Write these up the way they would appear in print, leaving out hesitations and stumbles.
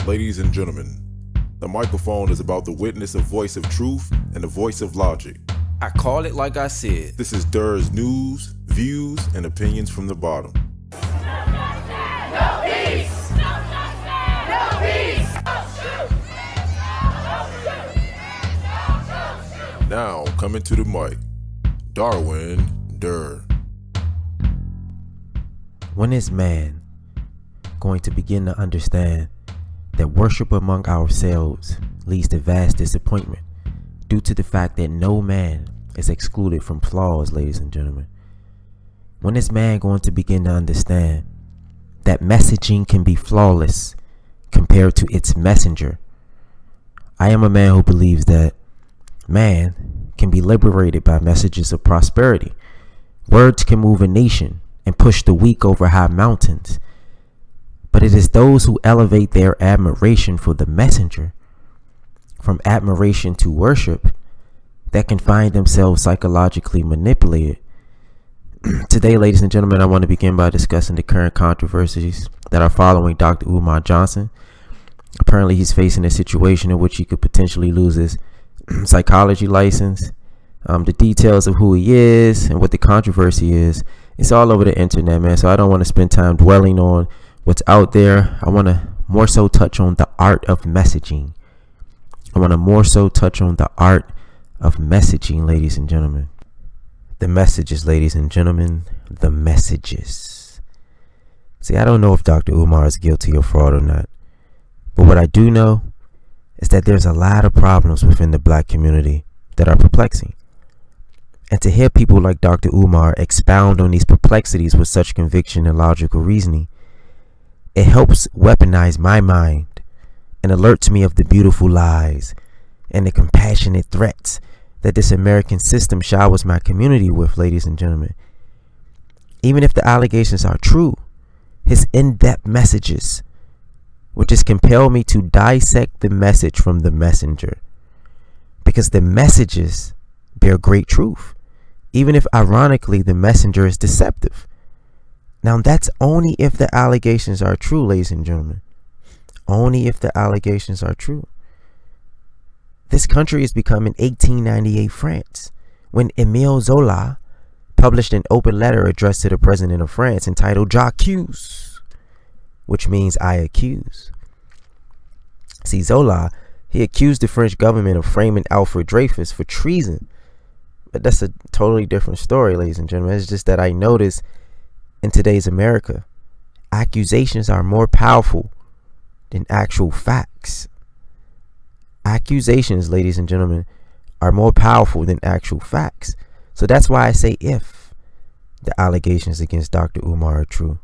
Ladies and gentlemen, the microphone is about to witness a voice of truth and a voice of logic. I call it like I said. This is Durr's news, views, and opinions from the bottom. No peace! No peace! Now, coming to the mic, OneDurr. When is man going to begin to understand that worship among ourselves leads to vast disappointment due to the fact that no man is excluded from flaws, ladies and gentlemen? When is man going to begin to understand that messaging can be flawless compared to its messenger? I am a man who believes that man can be liberated by messages of prosperity. Words can move a nation and push the weak over high mountains. But it is those who elevate their admiration for the messenger from admiration to worship that can find themselves psychologically manipulated. Today, ladies and gentlemen, I want to begin by discussing the current controversies that are following Dr. Umar Johnson. Apparently, he's facing a situation in which he could potentially lose his psychology license. The details of who he is and what the controversy is, it's all over the internet, man. So I don't want to spend time dwelling on what's out there. I want to more so touch on the art of messaging. Ladies and gentlemen. The messages, ladies and gentlemen, the messages. See, I don't know if Dr. Umar is guilty of fraud or not, but what I do know is that there's a lot of problems within the black community that are perplexing. And to hear people like Dr. Umar expound on these perplexities with such conviction and logical reasoning, it helps weaponize my mind and alerts me of the beautiful lies and the compassionate threats that this American system showers my community with, ladies and gentlemen. Even if the allegations are true, his in-depth messages would just compel me to dissect the message from the messenger, because the messages bear great truth, even if ironically the messenger is deceptive. Now, that's only if the allegations are true, ladies and gentlemen. Only if the allegations are true. This country is becoming 1898 France, when Émile Zola published an open letter addressed to the president of France entitled J'accuse, which means I accuse. See, Zola, he accused the French government of framing Alfred Dreyfus for treason. But that's a totally different story, ladies and gentlemen. It's just that I notice in today's America, accusations are more powerful than actual facts. Accusations, ladies and gentlemen, are more powerful than actual facts. So that's why I say if the allegations against Dr. Umar are true.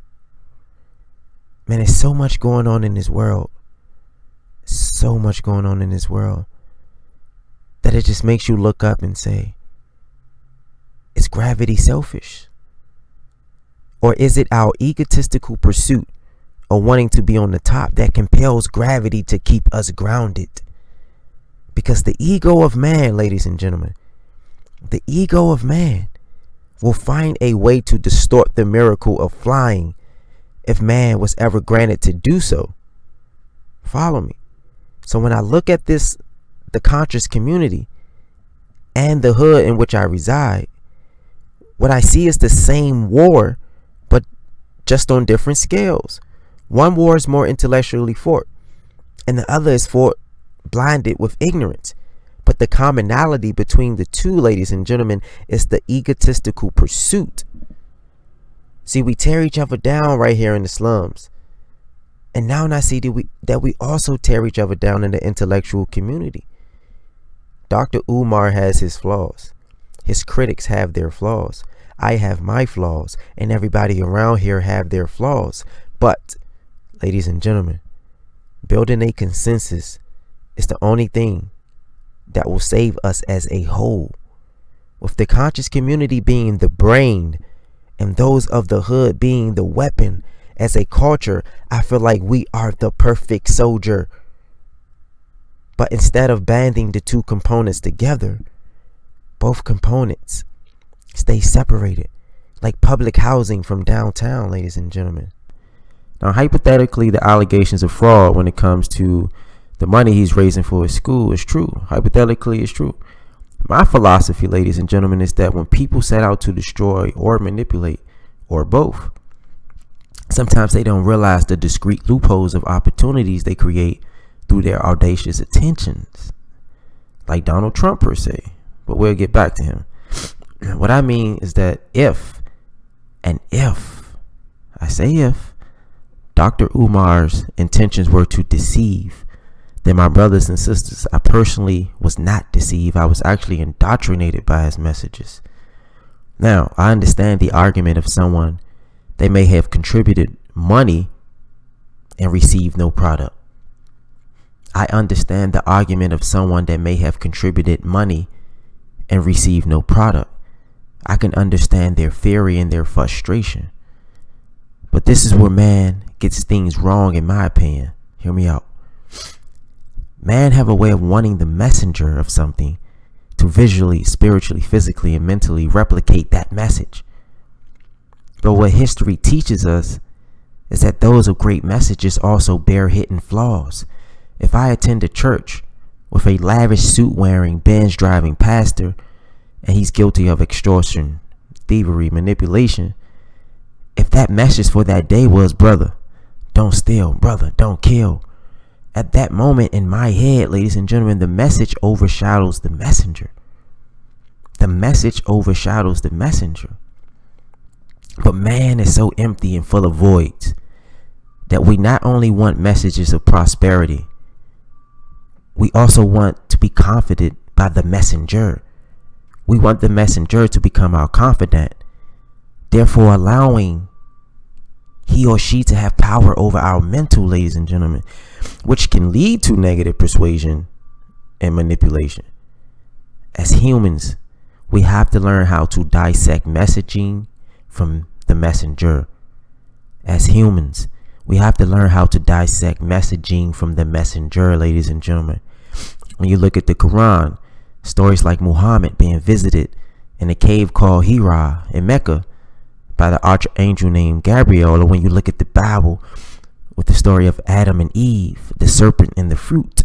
Man, there's so much going on in this world. So much going on in this world that it just makes you look up and say, is gravity selfish? Or is it our egotistical pursuit of wanting to be on the top that compels gravity to keep us grounded? Because the ego of man, ladies and gentlemen, the ego of man will find a way to distort the miracle of flying if man was ever granted to do so. Follow me. So when I look at this, the conscious community and the hood in which I reside, what I see is the same war, but just on different scales. One war is more intellectually fought, and the other is fought blinded with ignorance. But the commonality between the two, ladies and gentlemen, is the egotistical pursuit. See, we tear each other down right here in the slums. And now I see that we also tear each other down in the intellectual community. Dr. Umar has his flaws. His critics have their flaws. I have my flaws, and everybody around here have their flaws. But, ladies and gentlemen, building a consensus is the only thing that will save us as a whole. With the conscious community being the brain and those of the hood being the weapon, as a culture, I feel like we are the perfect soldier. But instead of banding the two components together, both components stay separated, like public housing from downtown, ladies and gentlemen. Now, hypothetically, the allegations of fraud when it comes to the money he's raising for his school is true. Hypothetically, it's true. My philosophy, ladies and gentlemen, is that when people set out to destroy or manipulate, or both, sometimes they don't realize the discrete loopholes of opportunities they create through their audacious intentions. Like Donald Trump, per se. But we'll get back to him. What I mean is that if Dr. Umar's intentions were to deceive, then my brothers and sisters, I personally was not deceived. I was actually indoctrinated by his messages. Now, I understand the argument of someone they may have contributed money and received no product. I understand the argument of someone that may have contributed money and received no product. I can understand their fury and their frustration. But this is where man gets things wrong, in my opinion. Hear me out. Man have a way of wanting the messenger of something to visually, spiritually, physically, and mentally replicate that message. But what history teaches us is that those of great messages also bear hidden flaws. If I attend a church with a lavish suit-wearing, Benz-driving pastor, and he's guilty of extortion, thievery, manipulation, if that message for that day was, brother, don't steal, brother, don't kill, at that moment in my head, ladies and gentlemen, the message overshadows the messenger. The message overshadows the messenger. But man is so empty and full of voids that we not only want messages of prosperity, we also want to be confident by the messenger. We want the messenger to become our confidant, therefore allowing he or she to have power over our mental, ladies and gentlemen, which can lead to negative persuasion and manipulation. As humans, we have to learn how to dissect messaging from the messenger. As humans, we have to learn how to dissect messaging from the messenger, ladies and gentlemen. When you look at the Quran, stories like Muhammad being visited in a cave called Hira in Mecca by the archangel named Gabriel, or when you look at the Bible with the story of Adam and Eve, the serpent and the fruit,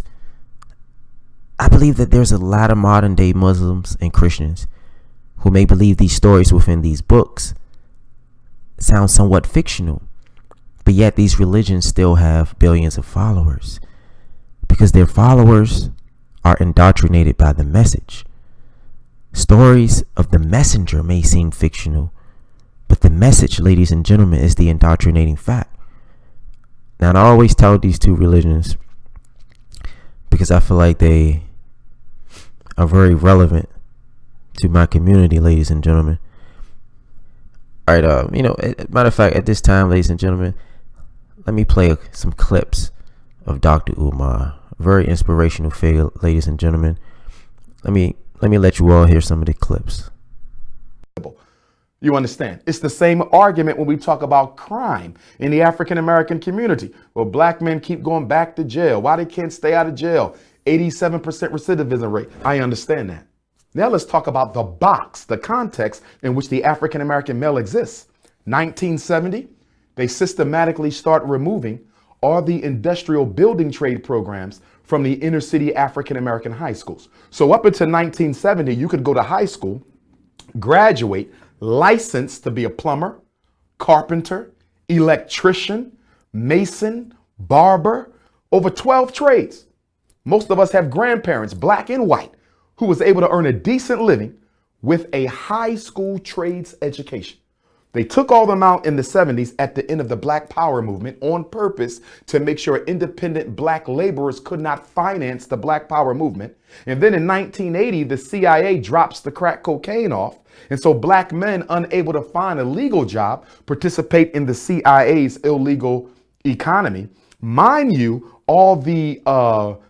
I believe that there's a lot of modern day Muslims and Christians who may believe these stories within these books sound somewhat fictional, but yet these religions still have billions of followers because their followers are indoctrinated by the message. Stories of the messenger may seem fictional, but the message, ladies and gentlemen, is the indoctrinating fact. Now, I always tell these two religions because I feel like they are very relevant to my community, ladies and gentlemen. All right, matter of fact, at this time, ladies and gentlemen, let me play some clips of Dr. Umar, a very inspirational figure, ladies and gentlemen. Let me let you all hear some of the clips. You understand? It's the same argument when we talk about crime in the African American community. Well, black men keep going back to jail. Why they can't stay out of jail? 87% recidivism rate. I understand that. Now let's talk about the box, the context in which the African American male exists. 1970, they systematically start removing all the industrial building trade programs from the inner city African American high schools. So up until 1970, you could go to high school, graduate, licensed to be a plumber, carpenter, electrician, mason, barber, over 12 trades. Most of us have grandparents, black and white, who was able to earn a decent living with a high school trades education. They took all them out in the 70s at the end of the Black Power movement on purpose to make sure independent black laborers could not finance the Black Power movement. And then in 1980, the CIA drops the crack cocaine off. And so black men unable to find a legal job participate in the CIA's illegal economy. Mind you, all the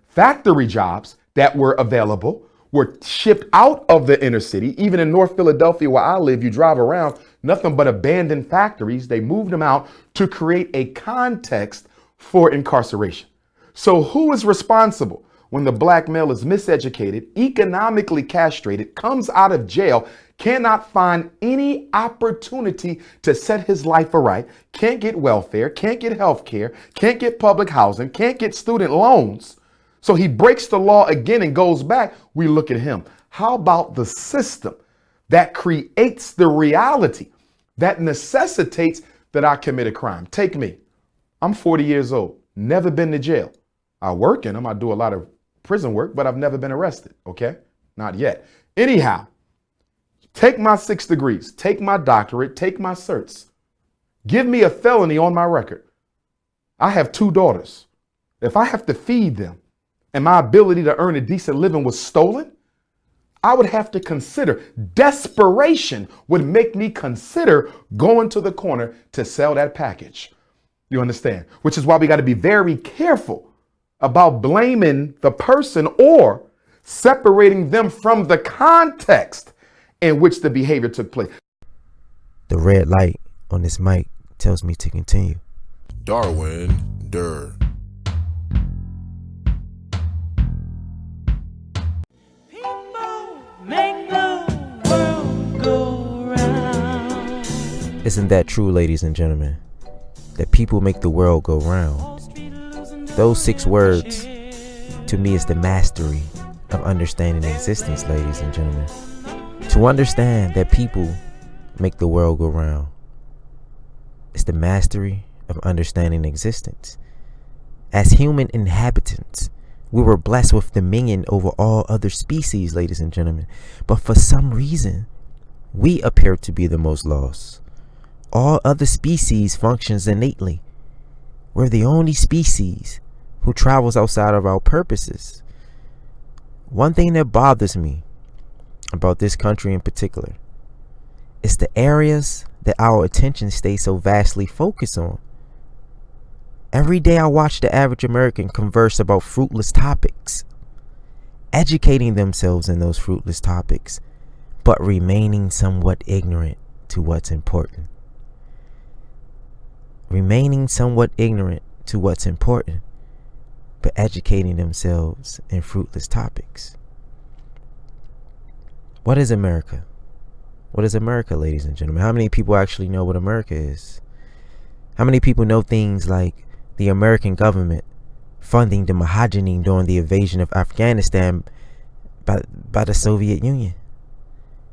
factory jobs that were available were shipped out of the inner city. Even in North Philadelphia, where I live, you drive around, nothing but abandoned factories. They moved them out to create a context for incarceration. So who is responsible? when the black male is miseducated, economically castrated, comes out of jail, cannot find any opportunity to set his life aright, can't get welfare, can't get health care, can't get public housing, can't get student loans. So he breaks the law again and goes back. We look at him. How about the system that creates the reality that necessitates that I commit a crime? Take me. I'm 40 years old, never been to jail. I work in them. I do a lot of prison work, but I've never been arrested. Okay? Not yet. Anyhow, take my 6 degrees, take my doctorate, take my certs. Give me a felony on my record. I have 2 daughters. If I have to feed them and my ability to earn a decent living was stolen, I would have to consider, desperation would make me consider going to the corner to sell that package. You understand? Which is why we got to be very careful about blaming the person or separating them from the context in which the behavior took place. The red light on this mic tells me to continue. OneDurr. Make the world go round. Isn't that true, ladies and gentlemen? That people make the world go round. Those 6 words, to me, is the mastery of understanding existence, ladies and gentlemen. To understand that people make the world go round is the mastery of understanding existence. As human inhabitants, we were blessed with dominion over all other species, ladies and gentlemen. But for some reason, we appear to be the most lost. All other species functions innately. We're the only species who travels outside of our purposes. One thing that bothers me about this country in particular is the areas that our attention stays so vastly focused on. Every day I watch the average American converse about fruitless topics, educating themselves in those fruitless topics, but remaining somewhat ignorant to what's important. Remaining somewhat ignorant to what's important, but educating themselves in fruitless topics. What is America? What is America, ladies and gentlemen? How many people actually know what America is? How many people know things like the American government funding the Mujahideen during the invasion of Afghanistan by the Soviet Union?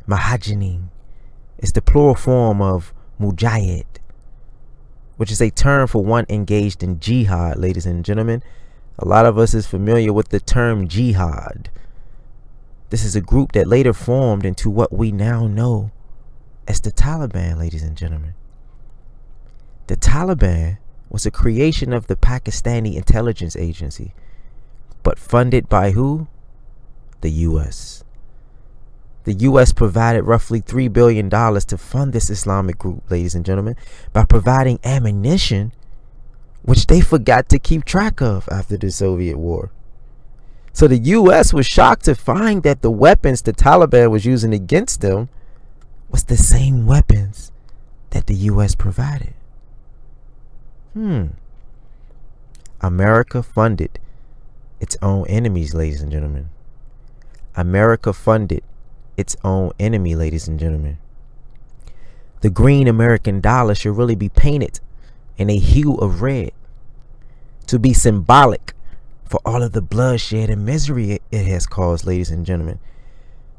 Mujahideen is the plural form of Mujahid, which is a term for one engaged in jihad, ladies and gentlemen. A lot of us is familiar with the term jihad. This is a group that later formed into what we now know as the Taliban, ladies and gentlemen. The Taliban was a creation of the Pakistani intelligence agency, but funded by who? The U.S. The U.S. provided roughly $3 billion to fund this Islamic group, ladies and gentlemen, by providing ammunition, which they forgot to keep track of after the Soviet war. So the U.S. was shocked to find that the weapons the Taliban was using against them was the same weapons that the U.S. provided. America funded its own enemies, ladies and gentlemen. America funded its own enemy, ladies and gentlemen. The green American dollar should really be painted in a hue of red to be symbolic for all of the bloodshed and misery it has caused, ladies and gentlemen.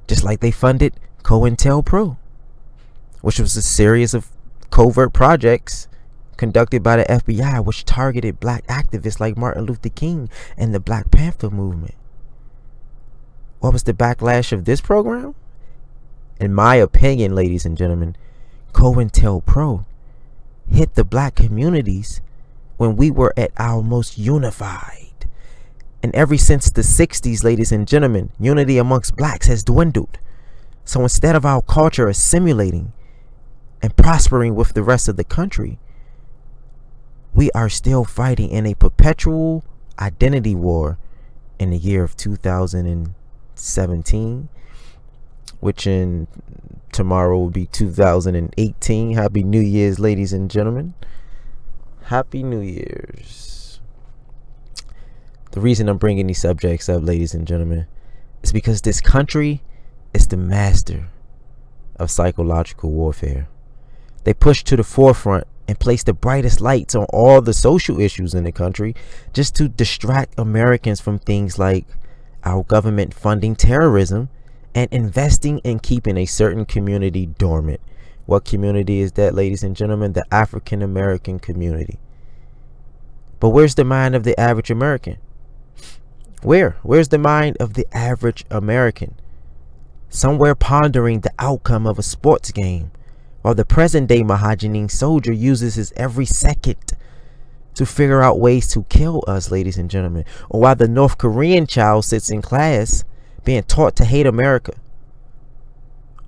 Just like they funded COINTELPRO, which was a series of covert projects conducted by the FBI, which targeted black activists like Martin Luther King and the Black Panther movement. What was the backlash of this program? In my opinion, ladies and gentlemen, COINTELPRO hit the black communities when we were at our most unified. And ever since the 60s, ladies and gentlemen, unity amongst blacks has dwindled. So instead of our culture assimilating and prospering with the rest of the country, we are still fighting in a perpetual identity war in the year of 2017, which in tomorrow will be 2018. Happy New Year's, ladies and gentlemen. Happy New Year's. The reason I'm bringing these subjects up, ladies and gentlemen, is because this country is the master of psychological warfare. They push to the forefront and place the brightest lights on all the social issues in the country just to distract Americans from things like our government funding terrorism and investing in keeping a certain community dormant. What community is that, ladies and gentlemen? The African American community. But where's the mind of the average American? Where's the mind of the average American? Somewhere pondering the outcome of a sports game, while the present day Mujahideen soldier uses his every second to figure out ways to kill us, ladies and gentlemen. Or while the North Korean child sits in class being taught to hate America,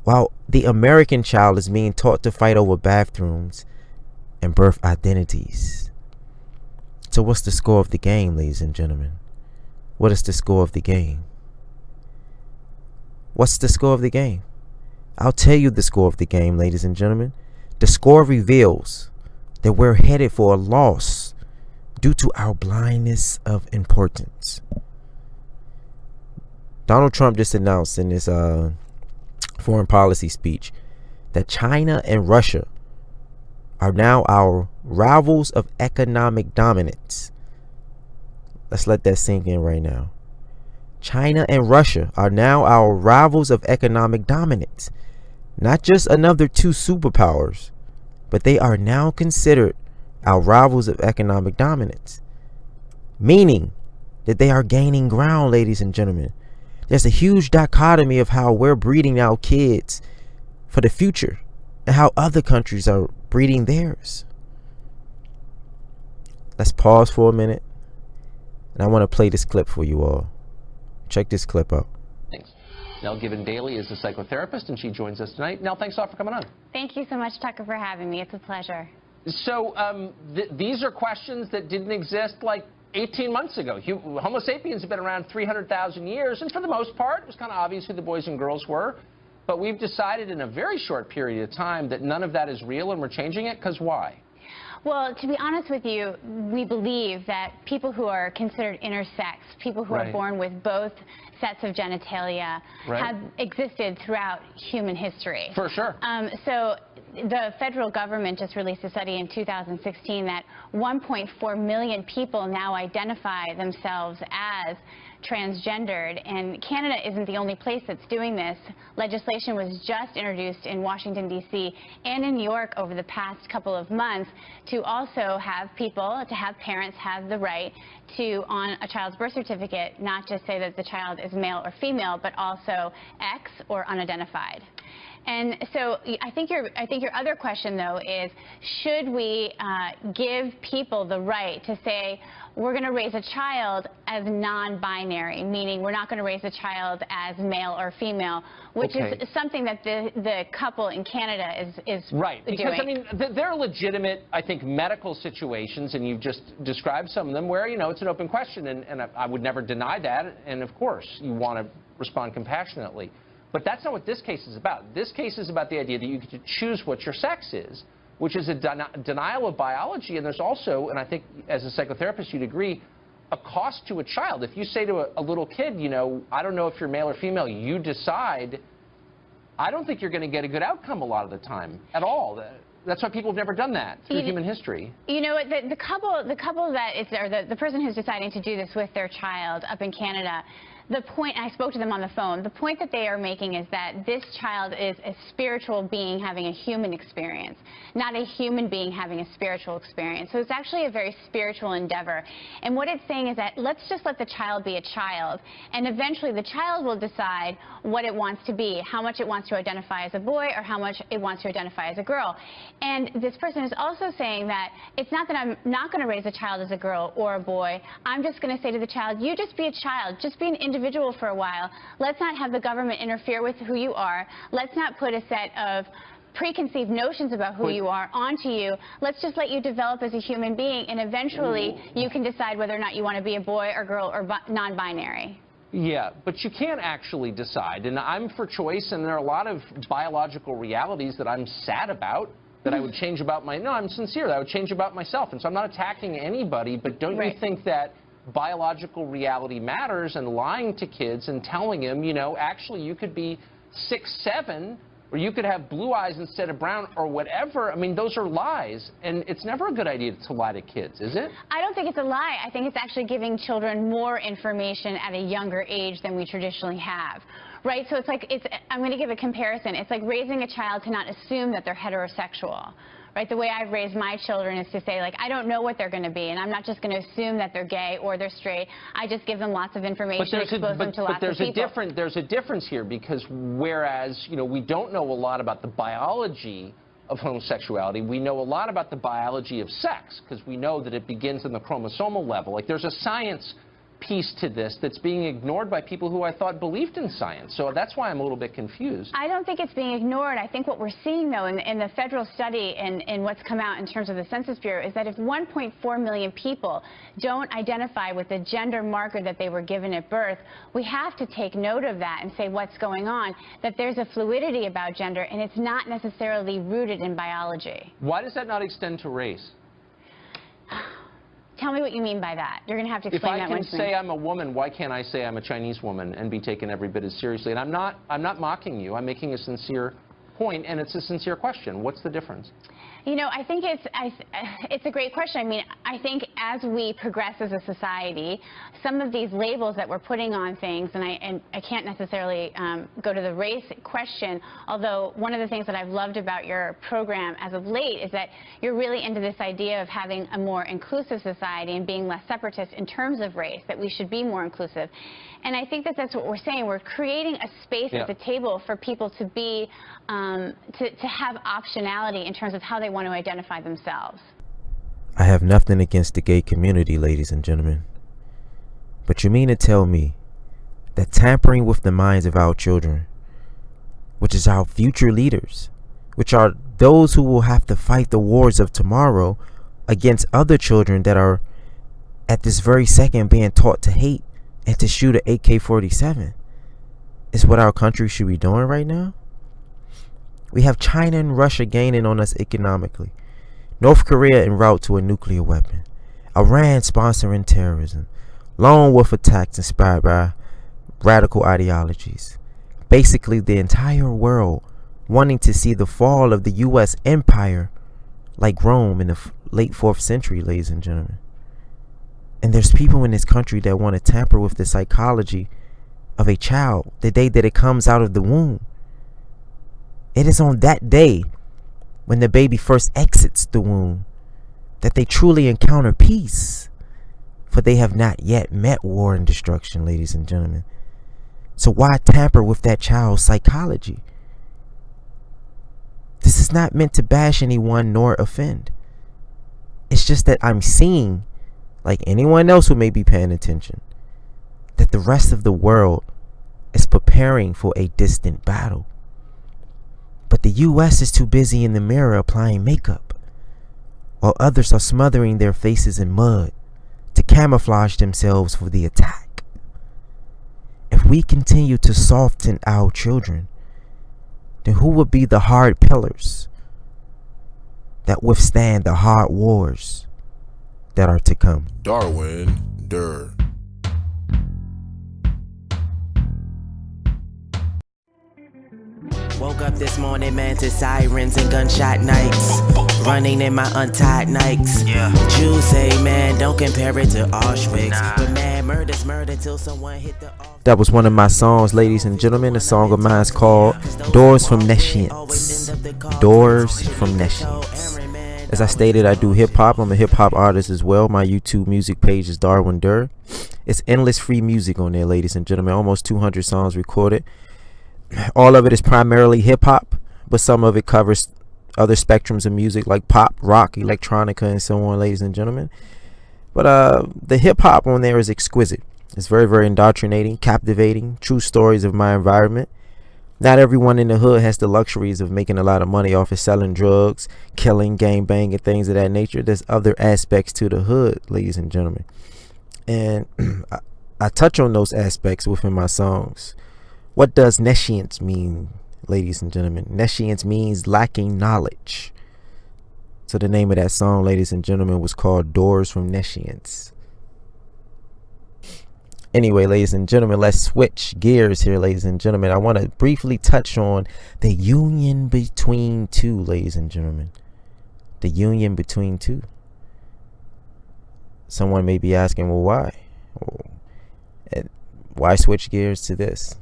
while the American child is being taught to fight over bathrooms and birth identities. So what's the score of the game, ladies and gentlemen? What is the score of the game? What's the score of the game? I'll tell you the score of the game, ladies and gentlemen. The score reveals that we're headed for a loss due to our blindness of importance. Donald Trump just announced in his foreign policy speech that China and Russia are now our rivals of economic dominance. Let's let that sink in right now. China and Russia are now our rivals of economic dominance. Not just another two superpowers, but they are now considered our rivals of economic dominance. Meaning that they are gaining ground, ladies and gentlemen. There's a huge dichotomy of how we're breeding our kids for the future and how other countries are breeding theirs. Let's pause for a minute. And I want to play this clip for you all. Check this clip out. Thanks. Nell Given Daly is a psychotherapist, and she joins us tonight. Nell, thanks a lot for coming on. Thank you so much, Tucker, for having me. It's a pleasure. So these are questions that didn't exist like 18 months ago. Homo sapiens have been around 300,000 years, and for the most part, it was kind of obvious who the boys and girls were. But we've decided in a very short period of time that none of that is real, and we're changing it, because why? Well, to be honest with you, we believe that people who are considered intersex, people who are born with both sets of genitalia, have existed throughout human history. For sure. So the federal government just released a study in 2016 that 1.4 million people now identify themselves as transgendered, and Canada isn't the only place that's doing this. Legislation was just introduced in Washington, D.C. and in New York over the past couple of months to also have parents have the right to, on a child's birth certificate, not just say that the child is male or female, but also X or unidentified. And so I think your other question, though, is should we give people the right to say we're going to raise a child as non-binary, meaning we're not going to raise a child as male or female, which is something that the couple in Canada is right, because doing. I mean there are legitimate, I think, medical situations, and you've just described some of them where, you know, it's an open question, and I would never deny that, and of course you want to respond compassionately. But that's not what this case is about. This case is about the idea that you get to choose what your sex is, which is a denial of biology. And there's also, and I think as a psychotherapist you'd agree, a cost to a child. If you say to a little kid, you know, I don't know if you're male or female, you decide, I don't think you're going to get a good outcome a lot of the time at all. That's why people have never done that through human history. You know, the couple that is, or the person who's deciding to do this with their child up in Canada, the point, I spoke to them on the phone, the point that they are making is that this child is a spiritual being having a human experience, not a human being having a spiritual experience. So it's actually a very spiritual endeavor. And what it's saying is that let's just let the child be a child, and eventually the child will decide what it wants to be, how much it wants to identify as a boy or how much it wants to identify as a girl. And this person is also saying that it's not that I'm not going to raise a child as a girl or a boy. I'm just going to say to the child, you just be a child, just be an individual for a while. Let's not have the government interfere with who you are. Let's not put a set of preconceived notions about who you are onto you. Let's just let you develop as a human being, and eventually you can decide whether or not you want to be a boy or girl or non-binary. Yeah, but you can't actually decide, and I'm for choice, and there are a lot of biological realities that I'm sad about, that I would change about my, no, I'm sincere, that I would change about myself, and so I'm not attacking anybody, but don't you think that biological reality matters and lying to kids and telling them, you know, actually you could be 6'7", or you could have blue eyes instead of brown, or whatever. I mean, those are lies, and it's never a good idea to lie to kids, is it? I don't think it's a lie. I think it's actually giving children more information at a younger age than we traditionally have. Right? So it's like, I'm going to give a comparison. It's like raising a child to not assume that they're heterosexual. Right? The way I've raised my children is to say, like, I don't know what they're going to be, and I'm not just going to assume that they're gay or they're straight. I just give them lots of information, expose them to lots of people. There's a difference here, because whereas, you know, we don't know a lot about the biology of homosexuality, we know a lot about the biology of sex, because we know that it begins on the chromosomal level. Like, there's a science piece to this that's being ignored by people who I thought believed in science. So that's why I'm a little bit confused. I don't think it's being ignored. I think what we're seeing, though, in the federal study and what's come out in terms of the Census Bureau is that if 1.4 million people don't identify with the gender marker that they were given at birth, we have to take note of that and say what's going on, that there's a fluidity about gender, and it's not necessarily rooted in biology. Why does that not extend to race? Tell me what you mean by that. You're going to have to explain that one to me. If I can say I'm a woman, why can't I say I'm a Chinese woman and be taken every bit as seriously? And I'm not mocking you. I'm making a sincere point, and it's a sincere question. What's the difference? You know, I think it's a great question. I mean, I think as we progress as a society, some of these labels that we're putting on things, and I can't necessarily go to the race question, although one of the things that I've loved about your program as of late is that you're really into this idea of having a more inclusive society and being less separatist in terms of race, that we should be more inclusive. And I think that that's what we're saying. We're creating a space at the table for people to be, to have optionality in terms of how they want to identify themselves. I have nothing against the gay community, ladies and gentlemen. But you mean to tell me that tampering with the minds of our children, which is our future leaders, which are those who will have to fight the wars of tomorrow against other children that are at this very second being taught to hate and to shoot an AK-47, is what our country should be doing right now? We have China and Russia gaining on us economically, North Korea en route to a nuclear weapon, Iran sponsoring terrorism, lone wolf attacks inspired by radical ideologies, basically the entire world wanting to see the fall of the U.S. empire like Rome in the late 4th century, ladies and gentlemen. And there's people in this country that want to tamper with the psychology of a child the day that it comes out of the womb. It is on that day, when the baby first exits the womb, that they truly encounter peace. For they have not yet met war and destruction, ladies and gentlemen. So why tamper with that child's psychology? This is not meant to bash anyone nor offend. It's just that I'm seeing, like anyone else who may be paying attention, that the rest of the world is preparing for a distant battle. But the U.S. is too busy in the mirror applying makeup, while others are smothering their faces in mud to camouflage themselves for the attack. If we continue to soften our children, then who will be the hard pillars that withstand the hard wars that are to come? OneDurr. Woke up this morning, man, to sirens and gunshot nights. Running in my untied Nikes. Jews say, man, don't compare it to Auschwitz. But man, murder's murder till someone hit the... That was one of my songs, ladies and gentlemen. A song of mine is called Doors from Nescience. Doors from Nescience. As I stated, I do hip-hop. I'm a hip-hop artist as well. My YouTube music page is OneDurr. It's endless free music on there, ladies and gentlemen. Almost 200 songs recorded. All of it is primarily hip-hop, but some of it covers other spectrums of music like pop, rock, electronica, and so on, ladies and gentlemen. But the hip-hop on there is exquisite. It's very, very indoctrinating, captivating, true stories of my environment. Not everyone in the hood has the luxuries of making a lot of money off of selling drugs, killing, gangbang, and things of that nature. There's other aspects to the hood, ladies and gentlemen. And I touch on those aspects within my songs. What does nescience mean, ladies and gentlemen? Nescience means lacking knowledge. So the name of that song, ladies and gentlemen, was called Doors from Nescience. Anyway, ladies and gentlemen, let's switch gears here, ladies and gentlemen. I want to briefly touch on the union between two, ladies and gentlemen. The union between two. Someone may be asking, well, why? Why switch gears to this?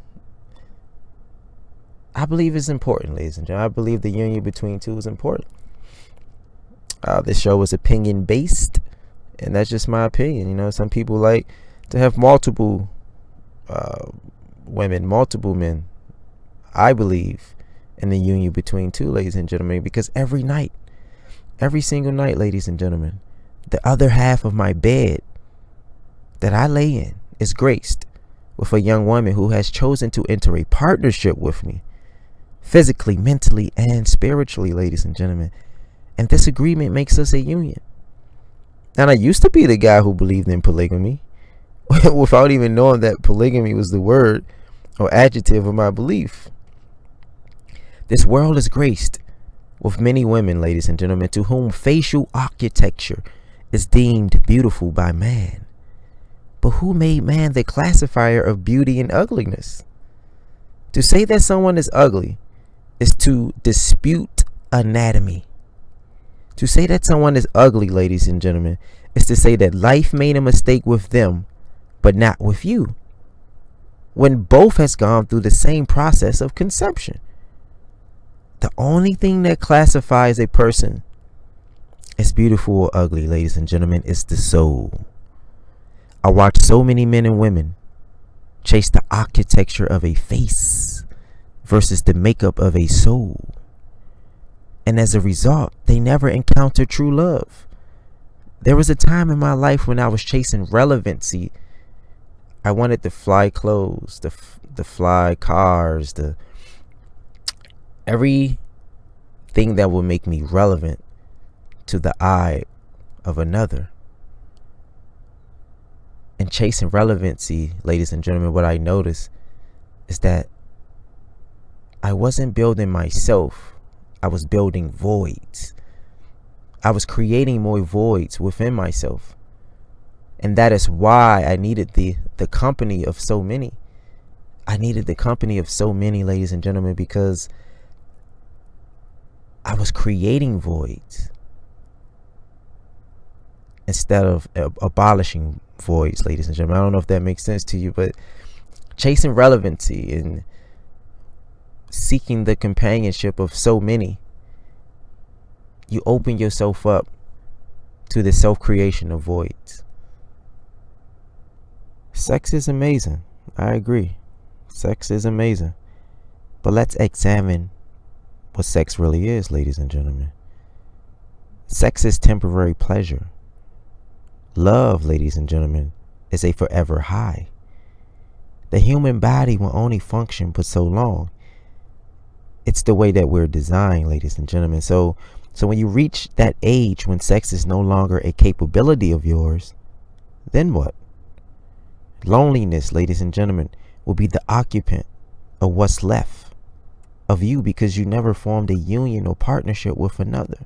I believe it's important, ladies and gentlemen. I believe the union between two is important. This show is opinion based, and that's just my opinion. You know, some people like to have multiple women, multiple men. I believe in the union between two, ladies and gentlemen, because every night, every single night, ladies and gentlemen, the other half of my bed that I lay in is graced with a young woman who has chosen to enter a partnership with me, physically, mentally, and spiritually, ladies and gentlemen. And this agreement makes us a union. And I used to be the guy who believed in polygamy without even knowing that polygamy was the word or adjective of my belief. This world is graced with many women, ladies and gentlemen, to whom facial architecture is deemed beautiful by man. But who made man the classifier of beauty and ugliness? To say that someone is ugly is to dispute anatomy. To say that someone is ugly, ladies and gentlemen, is to say that life made a mistake with them, but not with you, when both has gone through the same process of conception. The only thing that classifies a person as beautiful or ugly, ladies and gentlemen, is the soul. I watch so many men and women chase the architecture of a face versus the makeup of a soul. And as a result, they never encounter true love. There was a time in my life when I was chasing relevancy. I wanted the fly clothes, the fly cars, everything that would make me relevant to the eye of another. And chasing relevancy, ladies and gentlemen, what I noticed is that I wasn't building myself. I was building voids. I was creating more voids within myself. And that is why I needed the company of so many. I needed the company of so many, ladies and gentlemen, because I was creating voids instead of abolishing voids, ladies and gentlemen. I don't know if that makes sense to you, but chasing relevancy and seeking the companionship of so many, you open yourself up to the self-creation of voids. Sex is amazing. I agree. Sex is amazing. But let's examine what sex really is, ladies and gentlemen. Sex is temporary pleasure. Love, ladies and gentlemen, is a forever high. The human body will only function for so long. It's the way that we're designed, ladies and gentlemen. So when you reach that age when sex is no longer a capability of yours, then what? Loneliness, ladies and gentlemen, will be the occupant of what's left of you, because you never formed a union or partnership with another.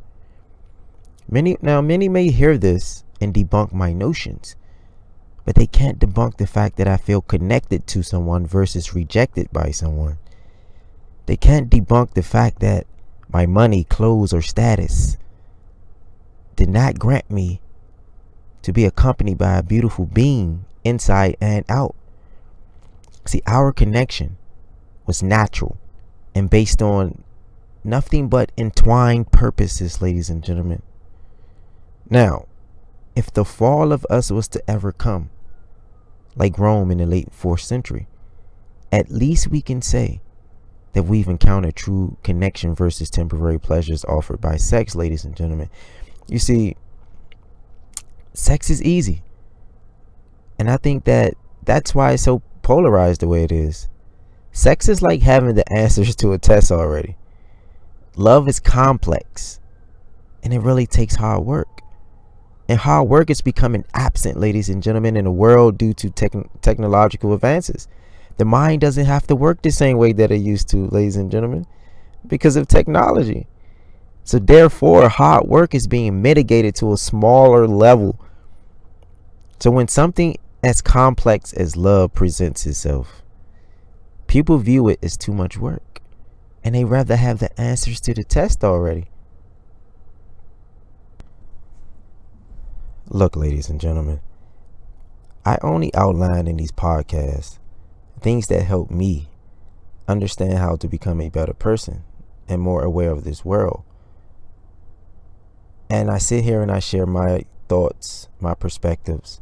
Many may hear this and debunk my notions, but they can't debunk the fact that I feel connected to someone versus rejected by someone. They can't debunk the fact that my money, clothes, or status did not grant me to be accompanied by a beautiful being inside and out. See, our connection was natural and based on nothing but entwined purposes, ladies and gentlemen. Now, if the fall of us was to ever come, like Rome in the late 4th century, at least we can say that we've encountered true connection versus temporary pleasures offered by sex, ladies and gentlemen. You see, sex is easy. And I think that that's why it's so polarized the way it is. Sex is like having the answers to a test already. Love is complex, and it really takes hard work. And hard work is becoming absent, ladies and gentlemen, in the world due to technological advances. The mind doesn't have to work the same way that it used to, ladies and gentlemen, because of technology. So therefore, hard work is being mitigated to a smaller level. So when something as complex as love presents itself. People view it as too much work, and they rather have the answers to the test already. Look, ladies and gentlemen, I only outline in these podcasts things that help me understand how to become a better person and more aware of this world. And I sit here and I share my thoughts, my perspectives,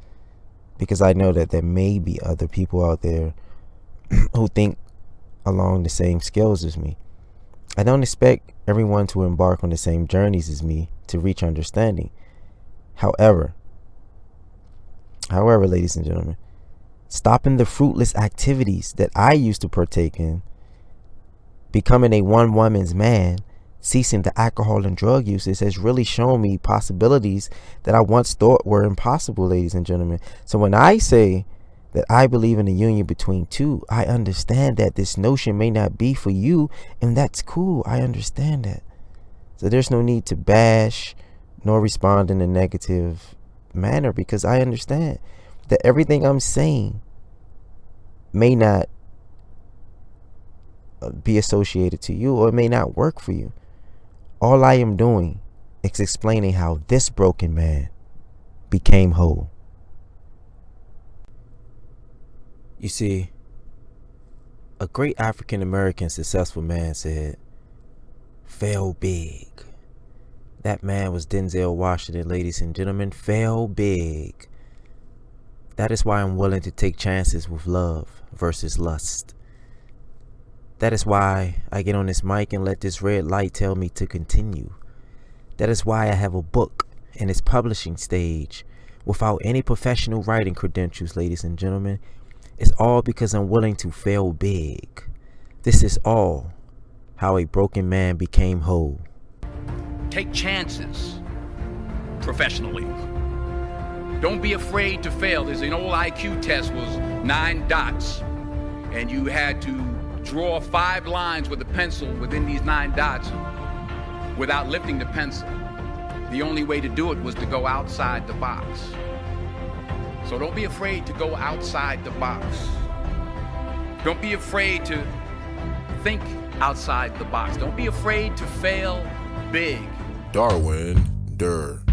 because I know that there may be other people out there who think along the same scales as me. I don't expect everyone to embark on the same journeys as me to reach understanding. However, ladies and gentlemen, stopping the fruitless activities that I used to partake in, becoming a one-woman's man, ceasing the alcohol and drug uses has really shown me possibilities that I once thought were impossible, ladies and gentlemen. So when I say that I believe in a union between two, I understand that this notion may not be for you, and that's cool. I understand that. So there's no need to bash nor respond in a negative manner, because I understand that everything I'm saying may not be associated to you, or it may not work for you. All I am doing is explaining how this broken man became whole. You see, a great African American successful man said, "Fail big." That man was Denzel Washington, ladies and gentlemen. Fail big. That is why I'm willing to take chances with love versus lust. That is why I get on this mic and let this red light tell me to continue. That is why I have a book in its publishing stage without any professional writing credentials, ladies and gentlemen. It's all because I'm willing to fail big. This is all how a broken man became whole. Take chances professionally. Don't be afraid to fail. There's an old IQ test, was 9 dots, and you had to draw 5 lines with a pencil within these 9 dots without lifting the pencil. The only way to do it was to go outside the box. So don't be afraid to go outside the box. Don't be afraid to think outside the box. Don't be afraid to fail big. OneDurr.